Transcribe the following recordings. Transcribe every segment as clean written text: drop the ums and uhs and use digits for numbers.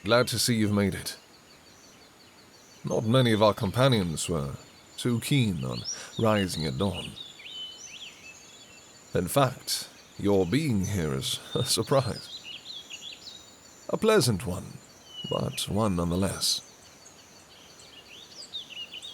Glad to see you've made it. Not many of our companions were too keen on rising at dawn. In fact, your being here is a surprise. A pleasant one, but one nonetheless.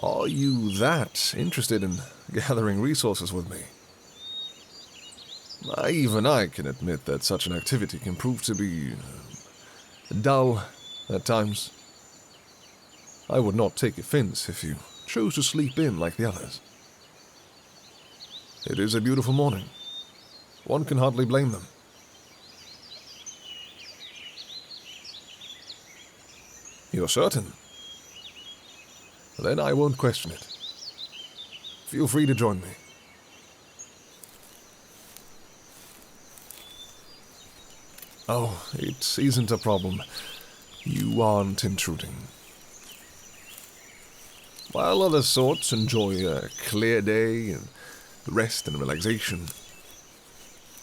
Are you that interested in gathering resources with me? Even I can admit that such an activity can prove to be dull at times. I would not take offense if you chose to sleep in like the others. It is a beautiful morning. One can hardly blame them. You're certain? Then I won't question it. Feel free to join me. Oh, it isn't a problem. You aren't intruding. While other sorts enjoy a clear day and rest and relaxation,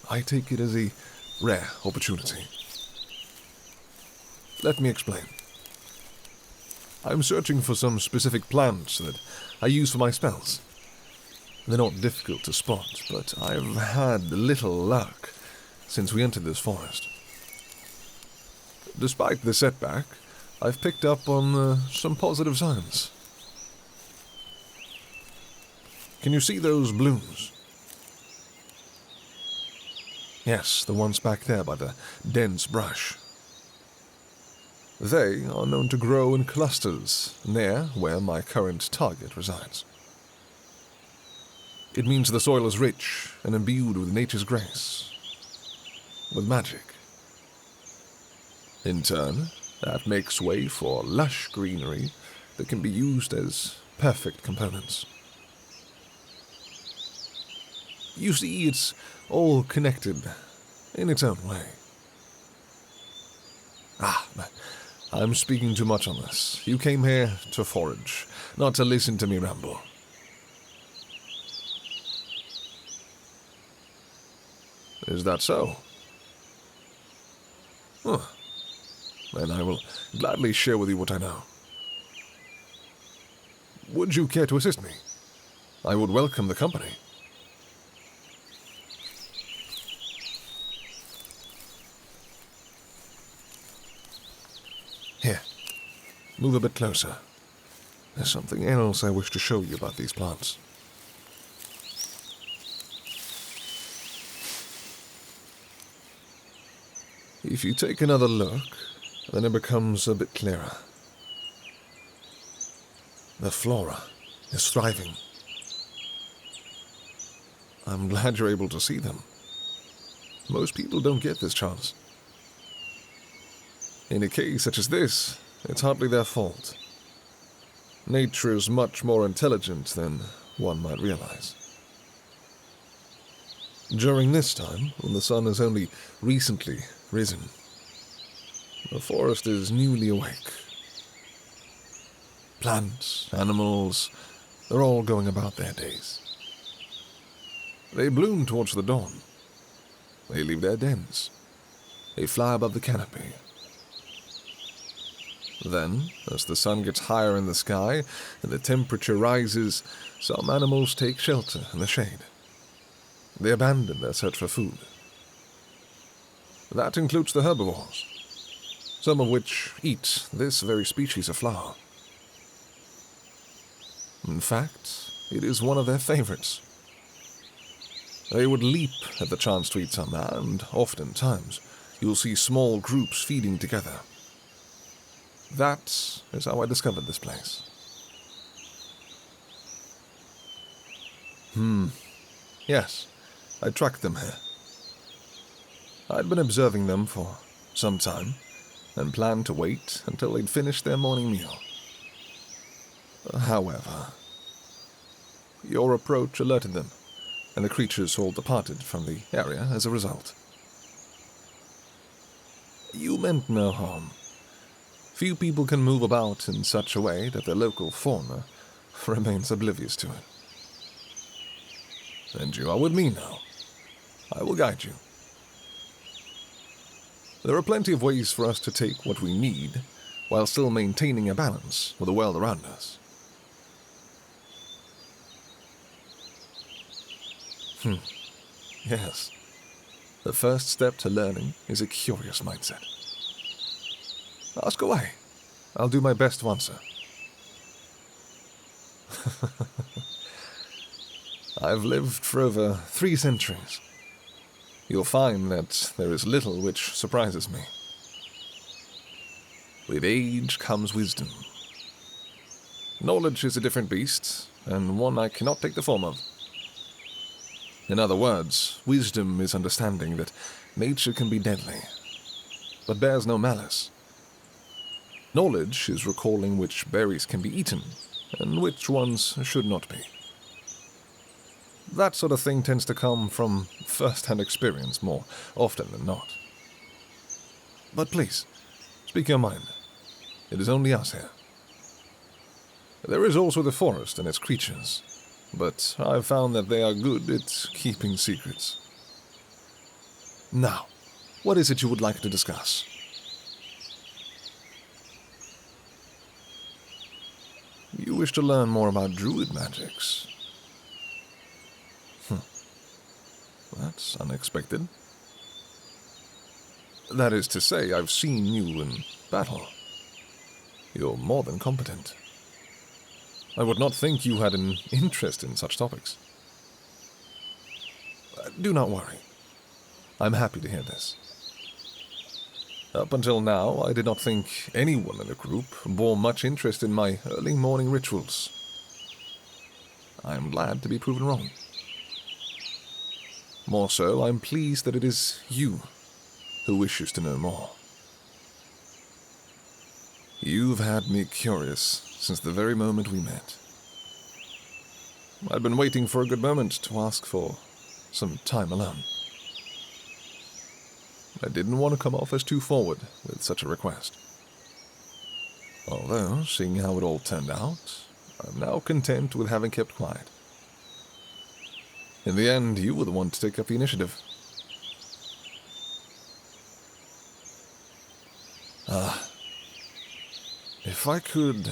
I take it as a rare opportunity. Let me explain. I'm searching for some specific plants that I use for my spells. They're not difficult to spot, but I've had little luck since we entered this forest. Despite the setback, I've picked up on some positive signs. Can you see those blooms? Yes, the ones back there by the dense brush. They are known to grow in clusters near where my current target resides. It means the soil is rich and imbued with nature's grace, with magic. In turn, that makes way for lush greenery that can be used as perfect components. You see, it's all connected in its own way. I'm speaking too much on this. You came here to forage, not to listen to me ramble. Is that so? Huh. Then I will gladly share with you what I know. Would you care to assist me? I would welcome the company. Here, move a bit closer. There's something else I wish to show you about these plants. If you take another look, then it becomes a bit clearer. The flora is thriving. I'm glad you're able to see them. Most people don't get this chance. In a case such as this, it's hardly their fault. Nature is much more intelligent than one might realize. During this time, when the sun has only recently risen, the forest is newly awake. Plants, animals, they're all going about their days. They bloom towards the dawn. They leave their dens. They fly above the canopy. Then, as the sun gets higher in the sky and the temperature rises, some animals take shelter in the shade. They abandon their search for food. That includes the herbivores, some of which eat this very species of flower. In fact, it is one of their favorites. They would leap at the chance to eat some, and oftentimes you'll see small groups feeding together. That is how I discovered this place. Yes, I tracked them here. I'd been observing them for some time, and planned to wait until they'd finished their morning meal. However, your approach alerted them, and the creatures all departed from the area as a result. You meant no harm. Few people can move about in such a way that the local fauna remains oblivious to it. And you are with me now. I will guide you. There are plenty of ways for us to take what we need while still maintaining a balance with the world around us. Yes. The first step to learning is a curious mindset. Ask away. I'll do my best to answer. I've lived for over 3 centuries. You'll find that there is little which surprises me. With age comes wisdom. Knowledge is a different beast, and one I cannot take the form of. In other words, wisdom is understanding that nature can be deadly, but bears no malice. Knowledge is recalling which berries can be eaten, and which ones should not be. That sort of thing tends to come from first-hand experience more often than not. But please, speak your mind. It is only us here. There is also the forest and its creatures, but I've found that they are good at keeping secrets. Now, what is it you would like to discuss? You wish to learn more about druid magics. That's unexpected. That is to say, I've seen you in battle. You're more than competent. I would not think you had an interest in such topics. Do not worry. I'm happy to hear this. Up until now, I did not think anyone in the group bore much interest in my early morning rituals. I am glad to be proven wrong. More so, I'm pleased that it is you who wishes to know more. You've had me curious since the very moment we met. I'd been waiting for a good moment to ask for some time alone. I didn't want to come off as too forward with such a request. Although, seeing how it all turned out, I'm now content with having kept quiet. In the end, you were the one to take up the initiative. If I could...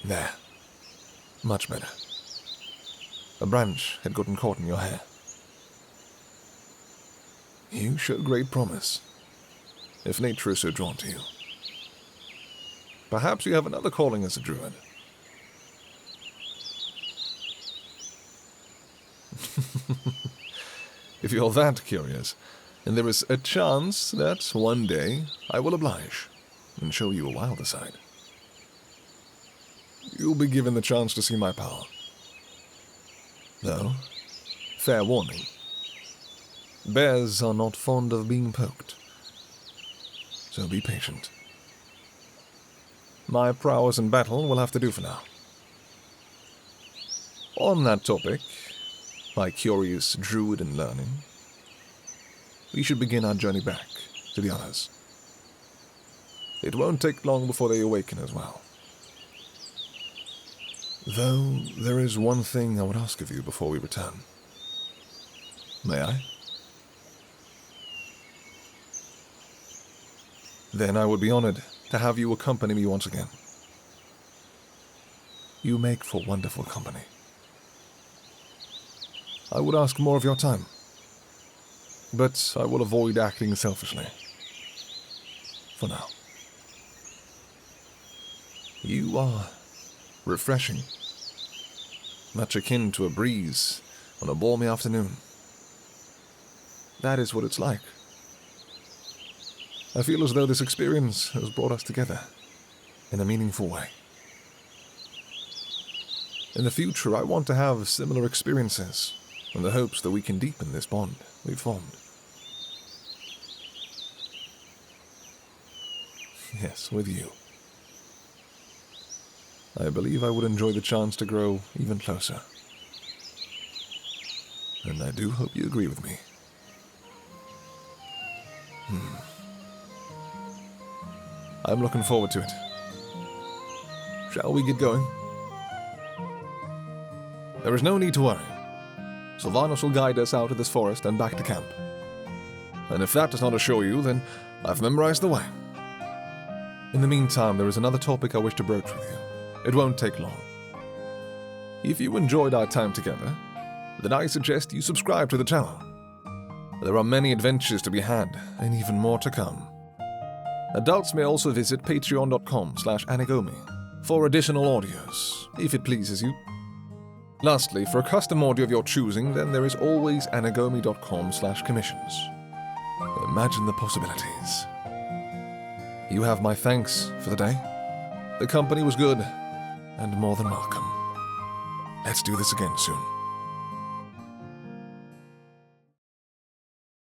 There. Much better. A branch had gotten caught in your hair. You show great promise, if nature is so drawn to you. Perhaps you have another calling as a druid. If you're that curious, then there is a chance that one day I will oblige and show you a wilder side. You'll be given the chance to see my power. Though, fair warning, bears are not fond of being poked, so be patient. My prowess in battle will have to do for now. On that topic, my curious druid in learning, we should begin our journey back to the others. It won't take long before they awaken as well. Though there is one thing I would ask of you before we return. May I? Then I would be honored to have you accompany me once again. You make for wonderful company. I would ask more of your time, but I will avoid acting selfishly. For now. You are refreshing, much akin to a breeze on a balmy afternoon. That is what it's like. I feel as though this experience has brought us together in a meaningful way. In the future, I want to have similar experiences in the hopes that we can deepen this bond we've formed. Yes, with you. I believe I would enjoy the chance to grow even closer. And I do hope you agree with me. I'm looking forward to it. Shall we get going? There is no need to worry. Sylvanos will guide us out of this forest and back to camp. And if that does not assure you, then I've memorized the way. In the meantime, there is another topic I wish to broach with you. It won't take long. If you enjoyed our time together, then I suggest you subscribe to the channel. There are many adventures to be had, and even more to come. Adults may also visit patreon.com/Anigomi for additional audios, if it pleases you. Lastly, for a custom audio of your choosing, then there is always anigomi.com/commissions. Imagine the possibilities. You have my thanks for the day. The company was good, and more than welcome. Let's do this again soon.